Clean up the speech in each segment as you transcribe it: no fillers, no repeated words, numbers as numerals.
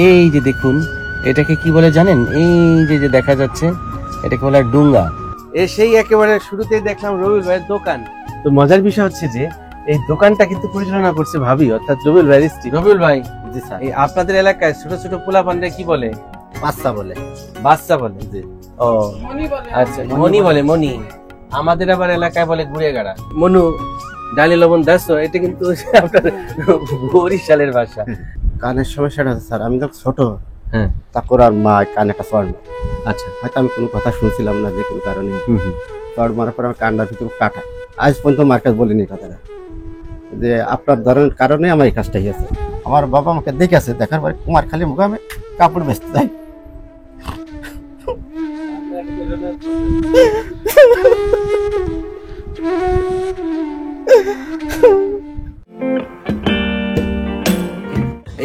এই যে দেখুন, এটাকে কি বলে জানেন? এই যে দেখা যাচ্ছে, এটাকে বলে ডুঙ্গা। সেই একেবারে শুরুতেই দেখলাম রবিউল ভাইয়ের দোকান। তো মজার বিষয় হচ্ছে যে এই দোকানটা কিন্তু পরিচালনা করছে ভাবি, অর্থাৎ রবিউল ভাইয়ের স্ত্রী। রবিউল ভাই, জি স্যার। এই আপনাদের এলাকায় ছোট ছোট পোলাপানরা কি বলে? বাচ্চা বলে। বাচ্চা বলে? জি। ও আচ্ছা, মনি বলে। মনি। আমাদের আবার এলাকায় বলে গুড়ে গাড়া। মনু, ডালি লবণ দাস, এটা কিন্তু আপনার বরিশালের ভাষা। কানের সমস্যাটা আছে স্যার, আমি যখন ছোট হ্যাঁ, তারপর আর মা কানে একটা চড় মারে। আচ্ছা। হয়তো আমি কোনো কথা শুনছিলাম না যে কোনো কারণে চড় মারার পর আমার কান্নার ভিতরে কাটা। আজ পর্যন্ত মার কাছে বলিনি কথাটা, যে আপনার ধরনের কারণে আমার এই কাজটা হয়েছে। আমার বাবা আমাকে দেখেছে, দেখার পরে কুমার খালি মুখে আমি কাপড় বেচতে যাই।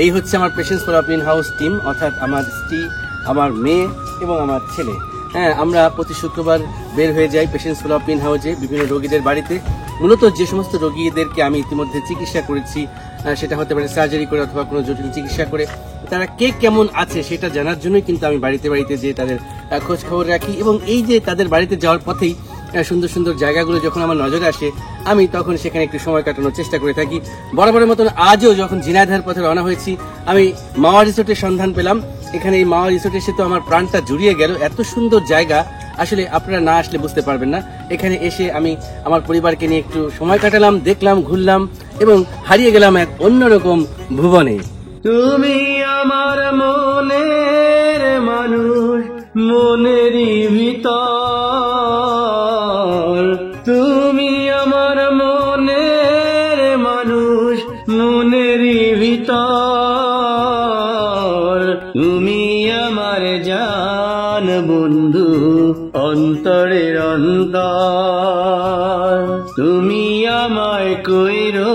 এই হচ্ছে আমার patience for in house team, অর্থাৎ আমার স্ত্রী, আমার মেয়ে এবং আমার ছেলে। হ্যাঁ, আমরা প্রতি শুক্রবার বের হয়ে যাই পেশেন্স ফর ইন হাউসে বিভিন্ন রোগীদের বাড়িতে। মূলত যে সমস্ত রোগীদেরকে আমি ইতিমধ্যে চিকিৎসা করেছি, সেটা হতে পারে সার্জারি করে অথবা কোনো জটিল চিকিৎসা করে, তারা কে কেমন আছে সেটা জানার জন্যই কিন্তু আমি বাড়িতে বাড়িতে যেয়ে তাদের খোঁজ খবর রাখি। এবং এই যে তাদের বাড়িতে যাওয়ার পথেই সুন্দর সুন্দর জায়গাগুলো যখন আমার নজরে আসে, আমি তখন সেখানে একটু সময় কাটানোর চেষ্টা করে থাকি। বরাবরের মতন আজও যখন ঝিনাইদহের পথে রওনা হয়েছি, আমি মাওয়া রিসোর্টের সন্ধান পেলাম। এখানে এই মাওয়া রিসোর্টের সাথে আমার প্রাণটা জুড়িয়ে গেল। এত সুন্দর জায়গা, আসলে আপনারা না আসলে বুঝতে পারবেন না। এখানে এসে আমি আমার পরিবারকে নিয়ে একটু সময় কাটালাম, দেখলাম, ঘুরলাম এবং হারিয়ে গেলাম এক অন্যরকম ভুবনে। তুমি আমার মনের মানুষ, মনেরই ভিতর। তুমি আমার মনের মানুষ, মনেরই ভিতর। তুমি আমার জান বন্ধু, অন্তরের অন্তর। তুমি আমায় কইরো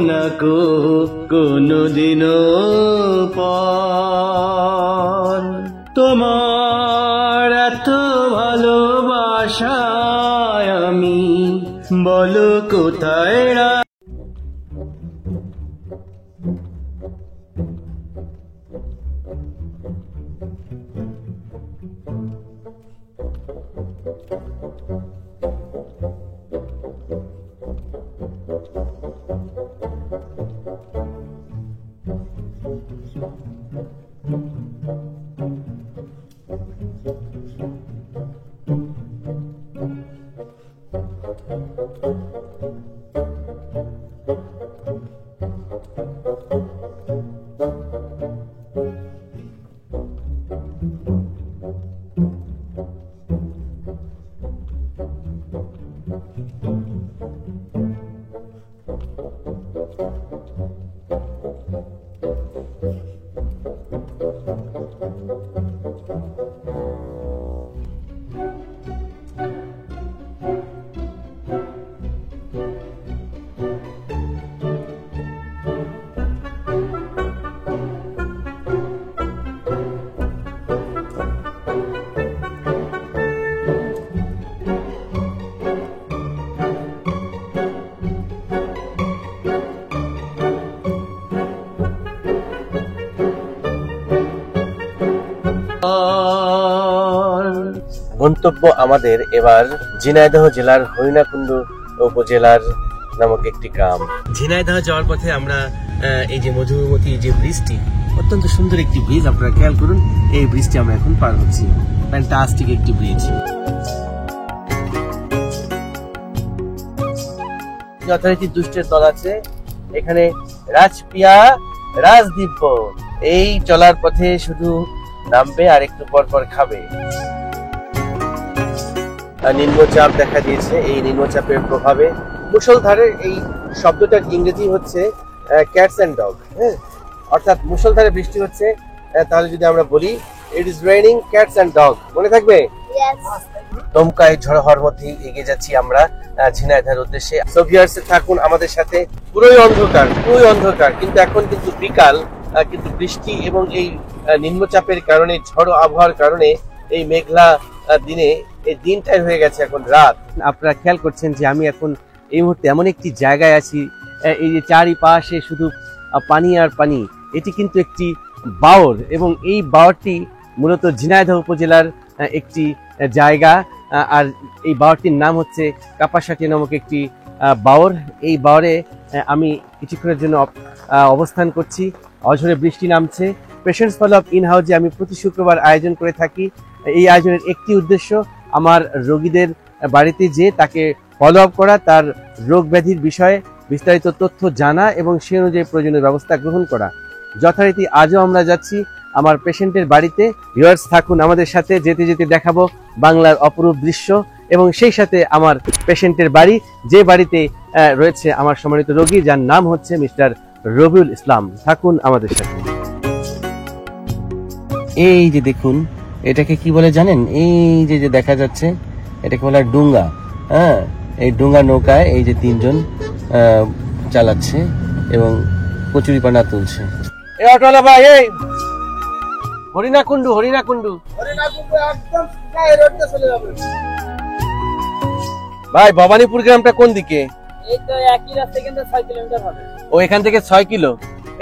না কো কোনদিনও পর। তোমার এত ভালোবাসায় আমি বলো কোথায় গন্তব্য আমাদের এবার ঝিনাইদহ জেলার হরিণাকুণ্ড উপজেলার নামক একটি গ্রাম। ঝিনাইদহ যাওয়ার পথে আমরা এই যে মধুমতি যে ব্রিজটি, অত্যন্ত সুন্দর একটি ব্রিজ, আপনারা খেয়াল করুন। এই ব্রিজটি আমরা এখন পার হচ্ছি, ফ্যান্টাস্টিক একটি ব্রিজ। যথারীতি দুষ্টের দল আছে এখানে, রাজপিয়া, রাজদীপ। এই চলার পথে শুধু নামবে আর একটু পর পর খাবে। নিম্নচাপ দেখা দিয়েছে, এই নিম্নচাপের প্রভাবে মুষলধারে, এই শব্দটার ইংরেজি হচ্ছে ক্যাটস এন্ড ডগ। হ্যাঁ, অর্থাৎ মুষলধারে বৃষ্টি হচ্ছে। তাহলে যদি আমরা বলি it is raining cats and dog, মনে থাকবে? দমকায় ঝড় হওয়ার মধ্যে এগিয়ে যাচ্ছি আমরা ঝিনাইদহের উদ্দেশ্যে। সো ভিউয়ার্স, থাকুন আমাদের সাথে। পুরোই অন্ধকার, পুরোই অন্ধকার, কিন্তু এখন কিন্তু বিকাল, কিন্তু বৃষ্টি এবং এই নিম্নচাপের কারণে, ঝড় আবহাওয়ার কারণে এই মেঘলা দিনে এই দিনটাই হয়ে গেছে এখন রাত। আপনারা খেয়াল করছেন যে আমি এখন এই মুহূর্তে এমন একটি জায়গায় আছি, এই যে চারিপাশে শুধু পানি আর পানি। এটি কিন্তু একটি বাওর, এবং এই বাওরটি মূলত ঝিনাইদহ উপজেলার একটি জায়গা। আর এই বাওরটির নাম হচ্ছে কাপাসাটি নামক একটি বাওর। এই বাওরে আমি কিছুক্ষণের জন্য অবস্থান করছি। অঝরে বৃষ্টি নামছে। পেশেন্টস ফলো আপ ইন হাউসে আমি প্রতি শুক্রবার আয়োজন করে থাকি। এই আয়োজনের একটি উদ্দেশ্য আমার রোগীদের বাড়িতে যেয়ে তাকে ফলো আপ করা, তার রোগ ব্যাধির বিষয়ে বিস্তারিত তথ্য জানা এবং সে অনুযায়ী প্রয়োজনীয় ব্যবস্থা গ্রহণ করা। যথারীতি আজও আমরা যাচ্ছি আমার পেশেন্টের বাড়িতে। ভিউয়ার্স, থাকুন আমাদের সাথে। যেতে যেতে দেখাবো বাংলার অপরূপ দৃশ্য এবং সেই সাথে আমার পেশেন্টের বাড়ি, যে বাড়িতে রয়েছে আমার সম্মানিত রোগী, যার নাম হচ্ছে মিস্টার রবিউল ইসলাম। থাকুন আমাদের সাথে। এই যে দেখুন, এটাকে কি বলে জানেন? এই যে যে দেখা যাচ্ছে, এটাকে বলে ডুঙ্গা। হ্যাঁ, এই ডুঙ্গা নৌকায় এই যে তিনজন চালাচ্ছে এবং কচুরিপানা তুলছে। এই অটোলা ভাই, এই হরিণাকুণ্ডু, হরিণাকুণ্ডু একদম চলে যাবে ভাই। ভবানীপুর গ্রামটা কোন দিকে? এই তো একই রাস্তা, কিন্তু 6 কিলোমিটার হবে। ও, এখান থেকে 6 কিলো।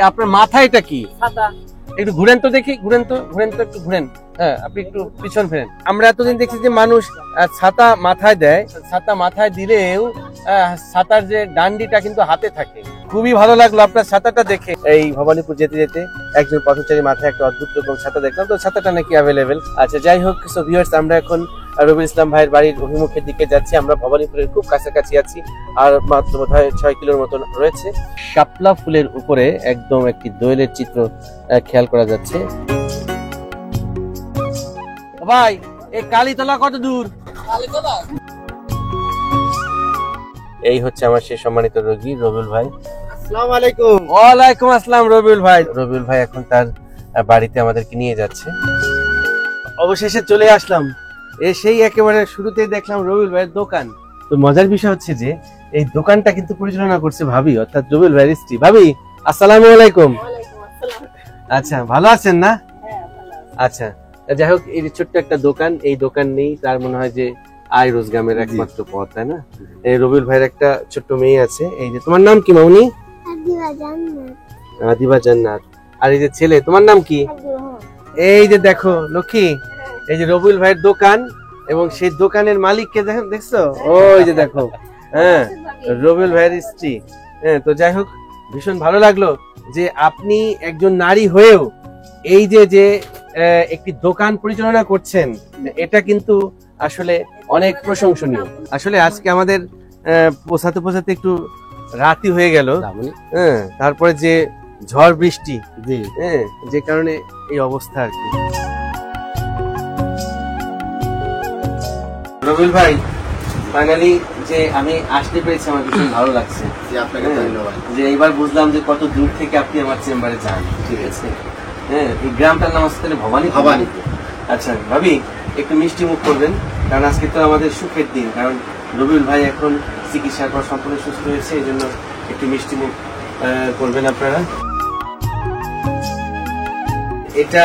আপনার মাথায় এটা কি? ছাতা। একটু ঘুরেন তো দেখি, ঘুরেন তো একটু ঘুরেন। হ্যাঁ, আপনি একটু পিছন ফেরেন। আমরা এতদিন দেখছি যে মানুষ ছাতা মাথায় দেয়, ছাতা মাথায় দিলেও ছাতার যে ডান্ডিটা কিন্তু হাতে থাকে। খুবই ভালো লাগলো আপনার ছাতাটা দেখে। এই ভবানীপুর যেতে যেতে একজন পথচারী মাথায় একটা অদ্ভুত রকম ছাতা দেখলাম, তো ছাতাটা নাকি অ্যাভেলেবেল। আচ্ছা, যাই হোক, সো ভিউয়ার্স, আমরা এখন রবিউল ইসলাম ভাইয়ের বাড়ির অভিমুখের দিকে যাচ্ছি। আমরা ভবানীপুরের খুব কাছাকাছি আছি, আর মাত্র বোধহয় 6 কিলোর মতন রয়েছে। শাপলা ফুলের উপরে একদম একটি দোয়েলের চিত্র খেয়াল করা যাচ্ছে। ভাই, এই কালীতলা কত দূর? এই হচ্ছে আমার সেই সম্মানিত রোগী রবিউল ভাই। আসসালামু আলাইকুম। ওয়ালাইকুম আসসালাম রবিউল ভাই। রবিউল ভাই এখন তার বাড়িতে আমাদেরকে নিয়ে যাচ্ছে। অবশেষে চলে আসলাম। সেই একেবারে শুরুতেই দেখলাম রবিউল ভাইয়ের দোকান। তো মজার বিষয় হচ্ছে যে এই দোকানটা কিন্তু পরিচালনা করছে ভাবি, অর্থাৎ রবিউল ভাইয়ের স্ত্রী। ভাবি, আসসালামু আলাইকুম। আচ্ছা, ভালো আছেন না? আচ্ছা, যাই হোক, এই ছোট্ট একটা দোকান, এই দোকান নেই তার মনে হয় যে আয় রোজগামের একমাত্র পথ, তাই না? এই রবিউল ভাইয়ের একটা ছোট্ট মেয়ে আছে। এই যে, তোমার নাম কি মামুনি? আদিবা জান্নাত। আর এই যে ছেলে, তোমার নাম কি? এই যে দেখো লক্ষ্মী, এই যে রবিউল ভাইয়ের দোকান, এবং সেই দোকানের মালিককে দেখছো? ওই যে দেখো, হ্যাঁ, রবিউল ভাইয়ের স্ত্রী। হ্যাঁ, তো যাই হোক, ভীষণ ভালো লাগলো যে আপনি একজন নারী হয়েও এই যে যে একটি দোকান পরিচালনা করছেন, এটা কিন্তু আসলে অনেক প্রশংসনীয়। আসলে আজকে আমাদের পৌঁছাতে পৌঁছাতে একটু রাতই হয়ে গেল। হ্যাঁ, তারপরে যে ঝড় বৃষ্টি, হ্যাঁ, যে কারণে এই অবস্থা আর কি। রবিউল ভাই, ফাইনালি যে আমি আসতে পেরেছি, আমার ভীষণ ভালো লাগছে। যে এইবার বুঝলাম যে কত দূর থেকে আপনি আমার চেম্বারে যান। ঠিক আছে, হ্যাঁ, এই গ্রামটার নাম হচ্ছে ভবানী। আচ্ছা ভাবি, একটু মিষ্টি মুখ করবেন, কারণ আজকে তো আমাদের সুখের দিন। কারণ রবিউল ভাই এখন চিকিৎসার পর সম্পূর্ণ সুস্থ হয়েছে, এই জন্য একটু মিষ্টি মুখ করবেন আপনারা। এটা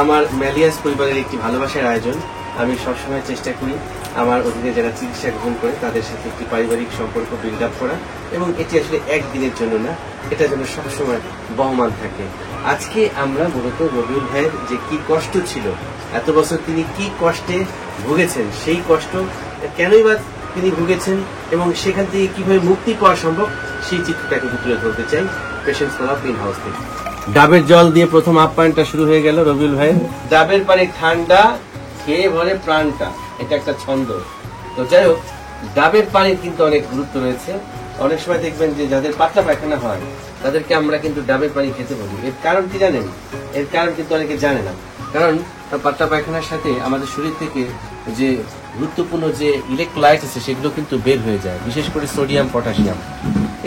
আমার ম্যালিয়াস পরিবারের একটি ভালোবাসার আয়োজন। আমি সবসময় চেষ্টা করি আমার অধীনে যারা চিকিৎসা গ্রহণ করে তাদের সাথে একটি পারিবারিক সম্পর্ক বিল্ড আপ করা, এবং এটি আসলে একদিনের জন্য না, এটা যেন সবসময় বহমান থাকে। আজকে আমরা মূলত রবিউল ভাইয়ের যে কি কষ্ট ছিল, এত বছর তিনি কি কষ্টে ভুগেছেন, সেই কষ্ট কেনই বা তিনি ভুগেছেন এবং সেখান থেকে কিভাবে মুক্তি পাওয়া সম্ভব, সেই চিত্রটাকে তুলে ধরতে চাই patients follow up in house থেকে। ডাবের জল দিয়ে প্রথম আপ্যায়নটা শুরু হয়ে গেল রবিউল ভাইয়ের। ডাবের পানি ঠান্ডা, খেয়ে ভরে প্রাণটা, এটা একটা ছন্দ। তো যাই হোক, ডাবের পানির কিন্তু অনেক গুরুত্ব রয়েছে। অনেক সময় দেখবেন যে যাদের পাতলা পায়খানা হয় তাদেরকে আমরা কিন্তু ডাবের পানি খেতে বলি। এর কারণ কি জানেন? এর কারণ কিন্তু অনেকে জানে না। কারণ পাতলা পায়খানার সাথে আমাদের শরীর থেকে যে গুরুত্বপূর্ণ যে ইলেকট্রোলাইট আছে সেগুলো কিন্তু বের হয়ে যায়, বিশেষ করে সোডিয়াম, পটাশিয়াম।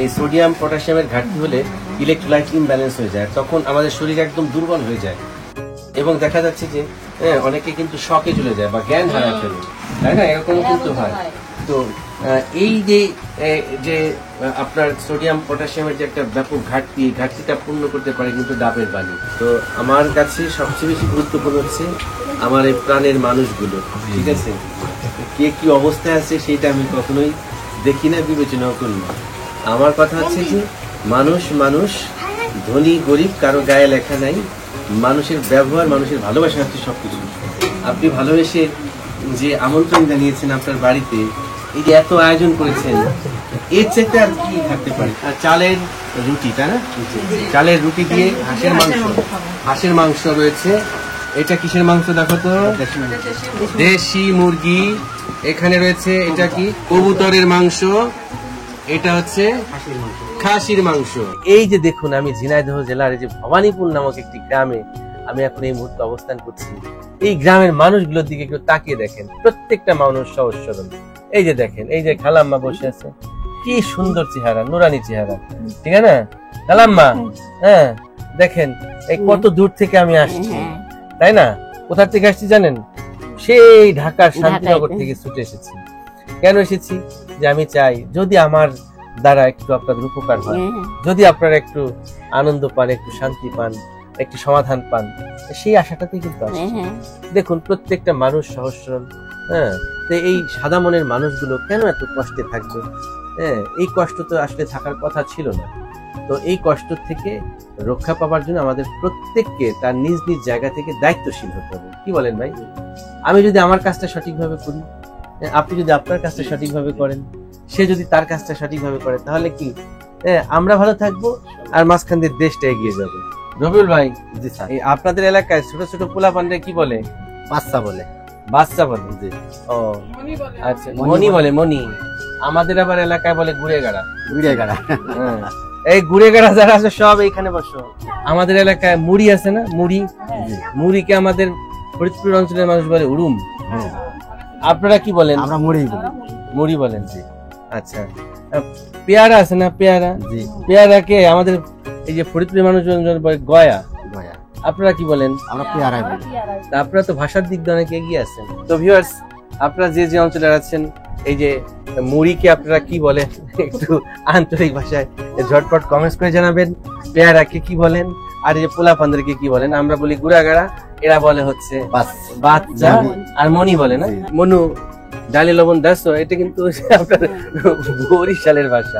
এই সোডিয়াম পটাশিয়ামের ঘাটতি হলে ইলেকট্রোলাইট ইমব্যালেন্স হয়ে যায়, তখন আমাদের শরীর একদম দুর্বল হয়ে যায় এবং দেখা যাচ্ছে যে অনেকে কিন্তু শকে চলে যায় বা জ্ঞান হারায় ফেলে, তাই না? এরকম কিন্তু হয়। তো এই যে আপনার সোডিয়াম পটাশিয়ামের যে একটা ব্যাপক ঘাটতিটা পূর্ণ করতে পারে কিন্তু ডাবের পানি। তো আমার কাছে সবচেয়ে বেশি গুরুত্বপূর্ণ হচ্ছে আমার এই প্রাণের মানুষগুলো। ঠিক আছে, কে কি অবস্থায় আছে সেটা আমি কখনোই দেখি না, বিবেচনাও করি না। আমার কথা হচ্ছে যে মানুষ, ধনী গরিব কারো গায়ে লেখা নাই, মানুষের ব্যবহার, মানুষের ভালোবাসা হচ্ছে সবকিছু। আপনি ভালোবেসে যে আমন্ত্রণ জানিয়েছেন আপনার বাড়িতে, এই যে এত আয়োজন করেছেন, এর চাইতে আর কি থাকতে পারে? আর চালের রুটি, তাই না? চালের রুটি দিয়ে হাঁসের মাংস, হাঁসের মাংস রয়েছে। এটা কিসের মাংস দেখো তো? দেশি মুরগি। এখানে রয়েছে এটা কি? কবুতরের মাংস। এটা হচ্ছে খাসির মাংস। এই যে দেখুন, আমি ঝিনাইদহ জেলার এই যে ভবানীপুর নামক একটি গ্রামে আমি এখন এই মুহূর্তে অবস্থান করছি। এই গ্রামের মানুষগুলোর দিকে একটু তাকিয়ে দেখেন, প্রত্যেকটা মানুষ সহজ সরল। এই যে দেখেন, এই যে খালাম্মা বসে আছে, কি সুন্দর চেহারা, নুরানি চেহারা, ঠিক আছে না খালাম্মা? হ্যাঁ, দেখেন এই কত দূর থেকে আমি আসছি, তাই না? কোথা থেকে আসছি জানেন? সেই ঢাকার শান্তিনগর থেকে ছুটে এসেছি। কেন এসেছি? যে আমি চাই যদি আমার দ্বারা একটু আপনাদের উপকার হয়, যদি আপনারা একটু আনন্দ পান, একটু শান্তি পান, একটু সমাধান পান, সেই আশাটাতেই কিন্তু আসছি। দেখুন প্রত্যেকটা মানুষ সহজ সরল। হ্যাঁ, তো এই সাদা মনের মানুষগুলো কেন এত কষ্টে থাকবে? হ্যাঁ, এই কষ্ট তো আসলে থাকার কথা ছিল না। তো এই কষ্ট থেকে রক্ষা পাওয়ার জন্য আমাদের প্রত্যেককে তার নিজ নিজ জায়গা থেকে দায়িত্বশীল হতে হবে। কি বলেন ভাই? আমি যদি আমার কাজটা সঠিকভাবে করি, আপনি যদি আপনার কাজটা সঠিকভাবে করেন, সে যদি তার কাজটা সঠিকভাবে করে, তাহলে কি আমরা ভালো থাকবো আর মাঝখান দিয়ে দেশটা এগিয়ে যাবে। রবিউল ভাই, জি স্যার। এই আপনাদের এলাকায় ছোট ছোট পোলাপানরা কি বলে? বাচ্চা বলে। বাচ্চা বলে? জি। ও আচ্ছা, মনি বলে। মনি। আমাদের আবার এলাকায় বলে ঘুরে গাড়া। ঘুরে গাড়া। হ্যাঁ, এই ঘুরে গাড়া যারা আছে সব এইখানে বসো। আমাদের এলাকায় মুড়ি আছে না? মুড়ি, মুড়িকে আমাদের ফরিদপুর অঞ্চলের মানুষ বলে উড়ুম। আপনারা কি বলেন? আমরা মুড়ি বলি। মুড়ি বলেন? জি। আচ্ছা, পেয়ারা আছে না? পেয়ারা। জি। পেয়ারাকে আমাদের এই যে ফরিদপুরের মানুষজন বলে গয়া। গয়া। আপনারা কি বলেন? আমরা পেয়ারাই বলি। তা আপনারা তো ভাষার দিক দিয়ে অনেক এগিয়ে আছেন। তো ভিউয়ার্স, আপনারা যে যে অঞ্চলে আছেন, এই যে মুড়িকে আপনারা কি বলেন একটু আঞ্চলিক ভাষায় ঝটপট কমেন্টস করে জানাবেন। পেয়ারাকে কি বলেন? আর এই যে পোলাপানদেরকে কি বলেন? আমরা বলি গুড়াগাড়া, এরা বলে হচ্ছে বাচ্চা। আর মনি বলে না? মনু ডালি লবণ দাস। এটা কিন্তু আপনার বরিশালের ভাষা।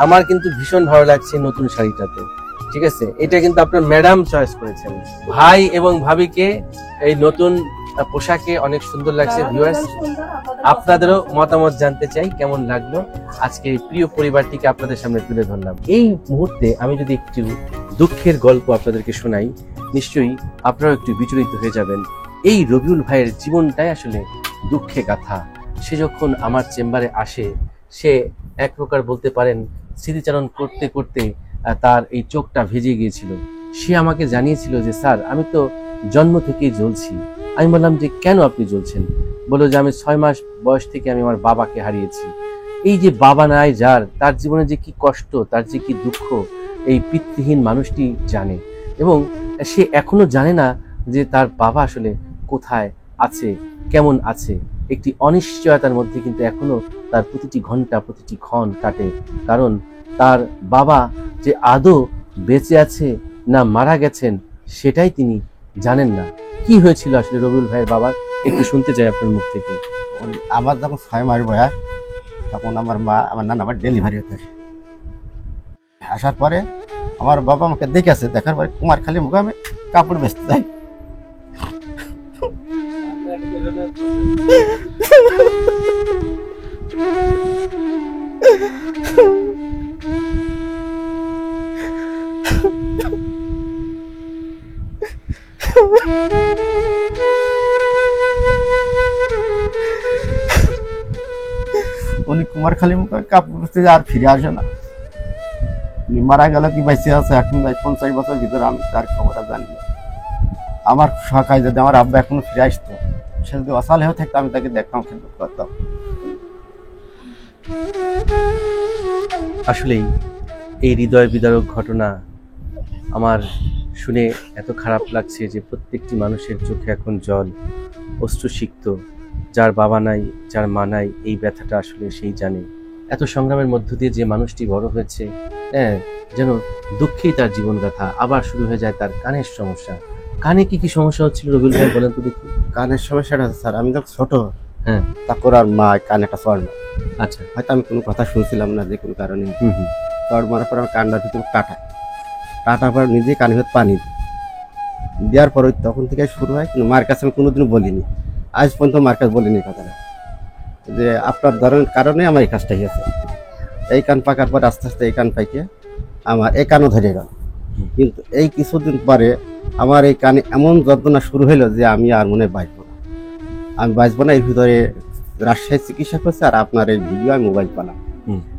আমার কিন্তু ভীষণ ভালো লাগছে নতুন শাড়িটাতে, ঠিক আছে? এটা কিন্তু আপনার ম্যাডাম চয়েস করেছেন। ভাই এবং ভাবিকে এই নতুন পোশাকে অনেক সুন্দর লাগছে। ভিউয়ার্স, আপনাদেরও মতামত জানতে চাই, কেমন লাগলো আজকে এই প্রিয় পরিবারটিকে আপনাদের সামনে তুলে ধরলাম। এই মুহূর্তে আমি যদি একটু দুঃখের গল্প আপনাদেরকে শোনাই, নিশ্চয়ই আপনারাও একটু বিচলিত হয়ে যাবেন। এই রবিউল ভাইয়ের জীবনটাই আসলে দুঃখে গাথা। সে যখন আমার চেম্বারে আসে, সে এক প্রকার বলতে পারেন স্মৃতিচারণ করতে করতে তার এই চোখটা ভিজে গিয়েছিল। সে আমাকে জানিয়েছিল যে স্যার, আমি তো জন্ম থেকেই জ্বলছি। আমি বললাম যে কেন আপনি জ্বলছেন? বললো যে আমি 6 মাস বয়স থেকে আমি আমার বাবাকে হারিয়েছি। এই যে বাবা নাই যার, তার জীবনে যে কি কষ্ট, তার যে কি দুঃখ, এই পিতৃহীন মানুষটি জানে। এবং সে এখনো জানে না যে তার বাবা আসলে কোথায় আছে, কেমন আছে। একটি অনিশ্চয়তার মধ্যে কিন্তু এখনো তার প্রতিটি ঘন্টা, প্রতিটি ক্ষণ কাটে। কারণ তার বাবা যে আদৌ বেঁচে আছে না মারা গেছেন, সেটাই তিনি জানেন না। কি হয়েছিল আসলে রবিউল ভাইয়ের বাবার, একটু শুনতে চাই আপনার মুখ থেকে। আমার যখন 6 মাস বয়স, তখন আমার নানা আমার ডেলিভারি হতে আসে। আসার পরে আমার বাবা আমাকে দেখেছে, দেখার পরে কুমারখালী মুখে আমি কাপড় বেচতে যাই। উনি কুমারখালী মুখে কাপড় বেচতে আর ফিরে আসে না। উনি মারা গেল কি বেঁচে আছে এখন 50 বছর ভিতরে, আমি তার খবর জানি না। আমার সকালে যদি আমার আব্বা এখনো ফিরে আসতো, সে যদি অসাল হয়ে থাকতো, আমি তাকে দেখতাম, খেদমত করতাম। আসলেই এই হৃদয় বিদারক ঘটনা আমার শুনে এত খারাপ লাগছে যে প্রত্যেকটি মানুষের চোখে এখন জল, অশ্রুসিক্ত। যার বাবা নাই, যার মা নাই, এই ব্যথাটা আসলে সেই জানে। এত সংগ্রামের মধ্য দিয়ে যে মানুষটি বড় হয়েছে, যেন দুঃখেই তার জীবনগাথা। আবার শুরু হয়ে যায় তার কানের সমস্যা। কানে কি কি সমস্যা হচ্ছিল রবিউল ভাই, বলেন তো দেখি। কানের সমস্যাটা আছে স্যার, আমি যখন ছোট, হ্যাঁ, তারপর আর মা কানেটা চড় না। আচ্ছা। হয়তো আমি কোনো কথা শুনছিলাম না, যে কোনো কারণে চড় মারার পর আমার কান্নার ভিতরে কাটার পর নিজেই কানের ভিতরে পানি দিই। দেওয়ার পর তখন থেকে শুরু হয়, কিন্তু মার কাছে আমি কোনোদিনও বলিনি, আজ পর্যন্ত মার কাছে বলিনি কথাটা, যে আপনার ধরনের কারণে আমার এই কাজটা হয়েছে। এই কান পাকার পর আস্তে আস্তে এই কান পাইকে আমার এই কানও ধরে গেল, কিন্তু এই কিছুদিন পরে আমার এই কানে এমন যন্ত্রণা শুরু হলো যে আমি আর মনে হয় বাঁচবো না, আমি বাঁচবো না। এর ভিতরে রাজশাহী চিকিৎসা করছে, আর আপনার এই ভিডিও আমি মোবাইল পেলাম।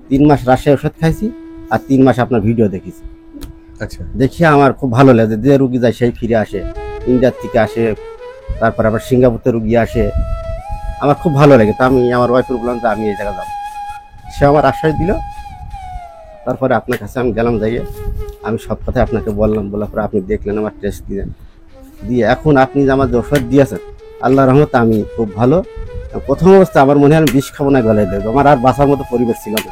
3 মাস রাজশাহী ওষুধ খাইছি, আর 3 মাস আপনার ভিডিও দেখেছি। আচ্ছা, দেখিয়ে আমার খুব ভালো লাগে, যে রুগী যায় সেই ফিরে আসে, ইন্ডিয়ার থেকে আসে, তারপর আবার সিঙ্গাপুরের রুগী আসে, আমার খুব ভালো লাগে। তা আমি আমার ওয়াইফের বললাম যে আমি এই জায়গায় যাবো, সে আমার আশ্বাস দিল। তারপরে আপনার কাছে আমি গেলাম, যাইয়ে আমি সব কথা আপনাকে বললাম, বলার পরে আপনি দেখলেন, আমার টেস্ট দিলেন, দিয়ে এখন আপনি যে আমার যে ওষুধ দিয়েছেন আল্লাহ রহমতে আমি খুব ভালো। প্রথম অবস্থা আমার মনে হয় আমি বিষ খাবো না, গলায় দেবো, আমার আর বাঁচার মতো পরিবেশ ছিল না,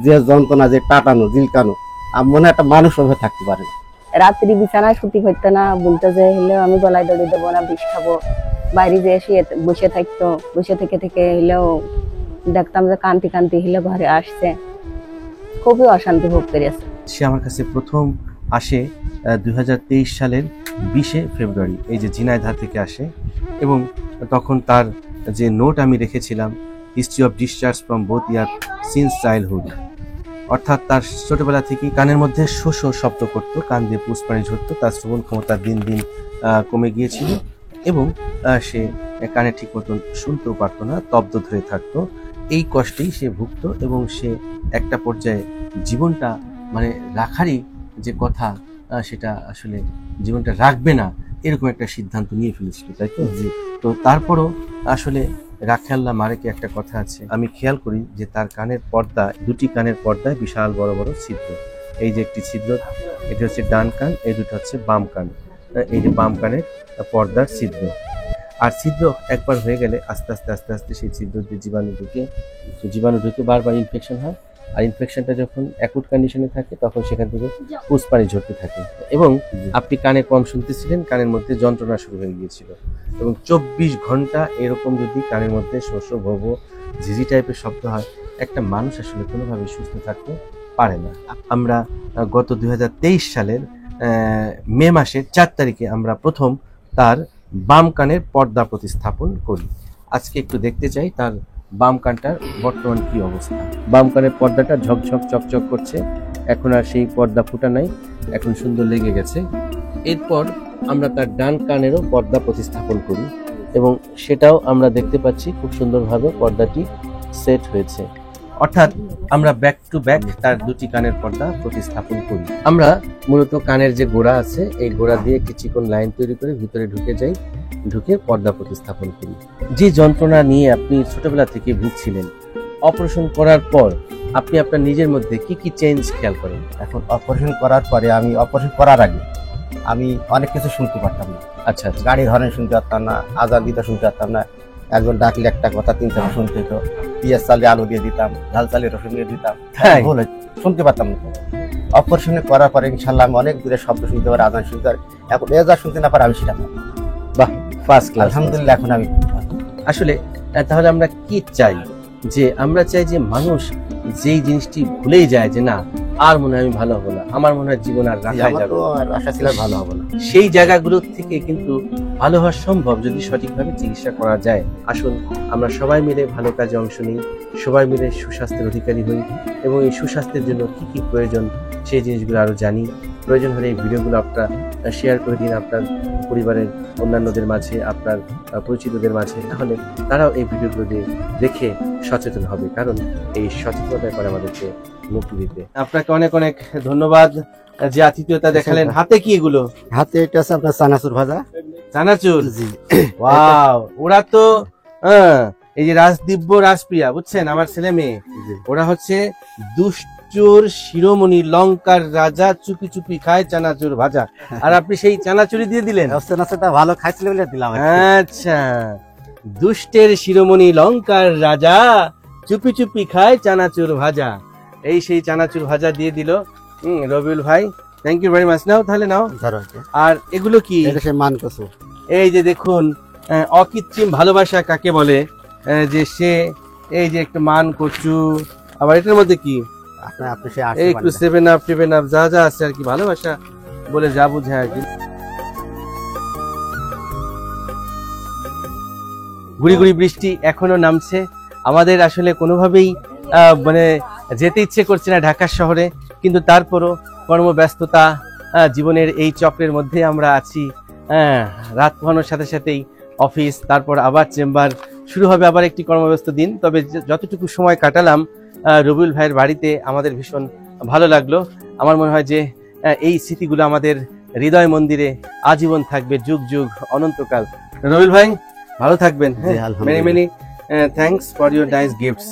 যে যন্ত্রণা, যে টাটানো, জিলকানো, আমার মনে হয় একটা মানুষ ওভাবে থাকতে পারে না। রাত্রি বিছানায় শুতে হইতো না, বলতে যে হলেও আমি গলায় দড়ি দেবো না, বিষ খাবো। বাইরে যে এসে বসে থাকতো, বসে থেকে থেকে হলেও দেখতাম যে কান্তি কান্তি হলে ঘরে আসছে, খুবই অশান্তি ভোগ করেছে। সে আমার কাছে প্রথম আসে 2023 সালের 20শে ফেব্রুয়ারি, এই যে ঝিনাইদহ থেকে আসে, এবং তখন তার যে নোট আমি রেখেছিলাম, history of discharge from both year since childhood, অর্থাৎ তার ছোটবেলা থেকেই কানের মধ্যে শো শো শব্দ করতো, কান দিয়ে পুষ্পানি ঝরতো, তার শ্রবণ ক্ষমতা দিন দিন কমে গিয়েছিল, এবং সে কানে ঠিক মতন শুনতেও পারতো না, তব্দ ধরে থাকতো। এই কষ্টেই সে ভুগতো, এবং সে একটা পর্যায়ে জীবনটা মানে রাখারই যে কথা, সেটা আসলে জীবনটা রাখবে না এরকম একটা সিদ্ধান্ত নিয়ে ফেলেছিল, তাই তো? তো তারপরও আসলে রাখে আল্লাহ মারেকে একটা কথা আছে, আমি খেয়াল করি যে তার কানের পর্দা, দুটি কানের পর্দায় বিশাল বড় বড় ছিদ্র। এই যে একটি ছিদ্র, এটা হচ্ছে ডান কান, এই দুটো হচ্ছে বাম কান, এই যে বাম কানের পর্দার ছিদ্র। আর ছিদ্র একবার হয়ে গেলে আস্তে আস্তে আস্তে আস্তে সেই ছিদ্র দিয়ে জীবাণু ঢুকে বারবার ইনফেকশন হয়, আর ইনফেকশনটা যখন অ্যাকুট কন্ডিশনে থাকে তখন সেখান থেকে পুষ্পানি ঝরতে থাকে, এবং আপনি কানে কম শুনতেছিলেন, কানের মধ্যে যন্ত্রণা শুরু হয়ে গিয়েছিল, এবং 24 ঘন্টা এরকম যদি কানের মধ্যে শোষ ভোবো ঝিঝি টাইপের শব্দ হয়, একটা মানুষ আসলে কোনোভাবে সুস্থ থাকতে পারে না। আমরা গত 2023 সালের মে মাসের 4 তারিখে আমরা প্রথম তার বাম কানের পর্দা প্রতিস্থাপন করি। আজকে একটু দেখতে চাই তার বাম কানটার বর্তমান কি অবস্থা। বাম কানের পর্দাটা ঝকঝক চকচক করছে, এখন আর সেই পর্দা ফুটা নাই, এখন সুন্দর লেগে গেছে। এরপর আমরা তার ডান কানেরও পর্দা প্রতিস্থাপন করি, এবং সেটাও আমরা দেখতে পাচ্ছি খুব সুন্দরভাবে পর্দাটি সেট হয়েছে। অর্থাৎ আমরা ব্যাক টু ব্যাক তার দুটি কানের পর্দা প্রতিস্থাপন করি। আমরা মূলত কানের যে গোড়া আছে, এই গোড়া দিয়ে একটি চিকন লাইন তৈরি করে ভিতরে ঢুকে যাই, ঢুকে পর্দা প্রতিস্থাপন করি। যে যন্ত্রণা নিয়ে আপনি ছোটবেলা থেকে ভুগছিলেন, অপারেশন করার পর আপনি আপনার নিজের মধ্যে কি কি চেঞ্জ খেয়াল করেন? এখন অপারেশন করার পরে, আমি অপারেশন করার আগে আমি অনেক কিছু শুনতে পারতাম না। আচ্ছা, গাড়ির হর্ন শুনতে পারতাম না, আজান দিতে শুনতে পারতাম না, একজন ডাকলে একটা কথা 3-4 শুনতে হতো, পেঁয়াজ চালিয়ে আলু দিয়ে দিতাম, ঝাল চালিয়ে রসুন দিয়ে দিতাম, ভুল হতো, শুনতে পারতাম না। অপারেশন করার পরে ইনশাল্লাহ আমি অনেক দূরে শব্দ শুনতে পারি, আজান শুনতে পারি, এখন এ যা শুনতে না পারি আমি সেটা পারি। বাহ, ফার্স্ট ক্লাস, আলহামদুলিল্লাহ। এখন আমি আসলে তাহলে আমরা কি চাই? যে আমরা চাই যে মানুষ যেই জিনিসটি ভুলেই যায় যে না, আর মনে হয় আমি ভালো হবো না, আমার মনে হয় জীবন আর রাখা আমার যাবে তো আশা ছিল ভালো হবে না, সেই জায়গাগুলো থেকে কিন্তু ভালো হওয়া সম্ভব যদি সঠিকভাবে চিকিৎসা করা যায়। আসুন আমরা সবাই মিলে ভালো কাজে অংশ নিই, সবাই মিলে সুস্বাস্থ্যের অধিকারী হই, এবং এই সুস্বাস্থ্যের জন্য কি কি প্রয়োজন সেই জিনিসগুলো আরো জানি। প্রয়োজন হলে এই ভিডিওগুলো আপনারা শেয়ার করে দিন আপনার পরিবারের অন্যান্যদের মাঝে, আপনার পরিচিতদের মাঝে, তাহলে তারাও এই ভিডিওগুলো দেখে সচেতন হবে, কারণ এই সচেতনতা করে আমাদেরকে মুক্তি দিতে। আপনাকে অনেক অনেক ধন্যবাদ যে আতিথ্যতা দেখালেন। হাতে কি এগুলো? হাতে এটা আছে আপনার চানাচুর ভাজা। চানাচুর? জি, ওয়াও, ওরা তো এই যে রাজদিব্য রাজপ্রিয়া, বুঝছেন, আমার ছেলে মেয়ে, ওরা হচ্ছে দুষ্টুর শিরোমণি, লঙ্কার রাজা, চুপি চুপি খায় চানাচুর ভাজা, আর আপনি সেই চানাচুরি দিয়ে দিলেন। চানাচুরটা ভালো খাইছিল বলে দিলাম। আচ্ছা, দুষ্টের শিরোমণি, লঙ্কার রাজা, চুপি চুপি খায় চানাচুর ভাজা, এই সেই চানাচুর ভাজা দিয়ে দিল রবিউল ভাই। Thank you very much. নাও তাহলে নাও। আর এগুলো কি? মান কচু। এই যে দেখুন, অকৃত্রিম ভালোবাসা কাকে বলে, যে সে এই যে একটা মান কচু, আবার এটার মধ্যে কি একটু 7 আপ যা যা আছে আর কি, ভালোবাসা বলে যা বুঝে আর কি। গুড়ি গুড়ি বৃষ্টি এখনো নামছে। আমাদের আসলে কোনোভাবেই মানে যেতে ইচ্ছে করছে না ঢাকা শহরে, কিন্তু তারপরও কর্মব্যস্ততা, জীবনের এই চক্রের মধ্যে আমরা আছি। রাত পোহানোর সাথে সাথেই অফিস, তারপর আবার চেম্বার, শুরু হবে আবার একটি কর্মব্যস্ত দিন। তবে যতটুকু সময় কাটালাম রবিউল ভাইয়ের বাড়িতে আমাদের ভীষণ ভালো লাগলো। আমার মনে হয় যে এই স্মৃতিগুলো আমাদের হৃদয় মন্দিরে আজীবন থাকবে, যুগ যুগ অনন্তকাল। রবিউল ভাই ভালো থাকবেন। জি, আলহামদুলিল্লাহ। Many many thanks for your nice gifts.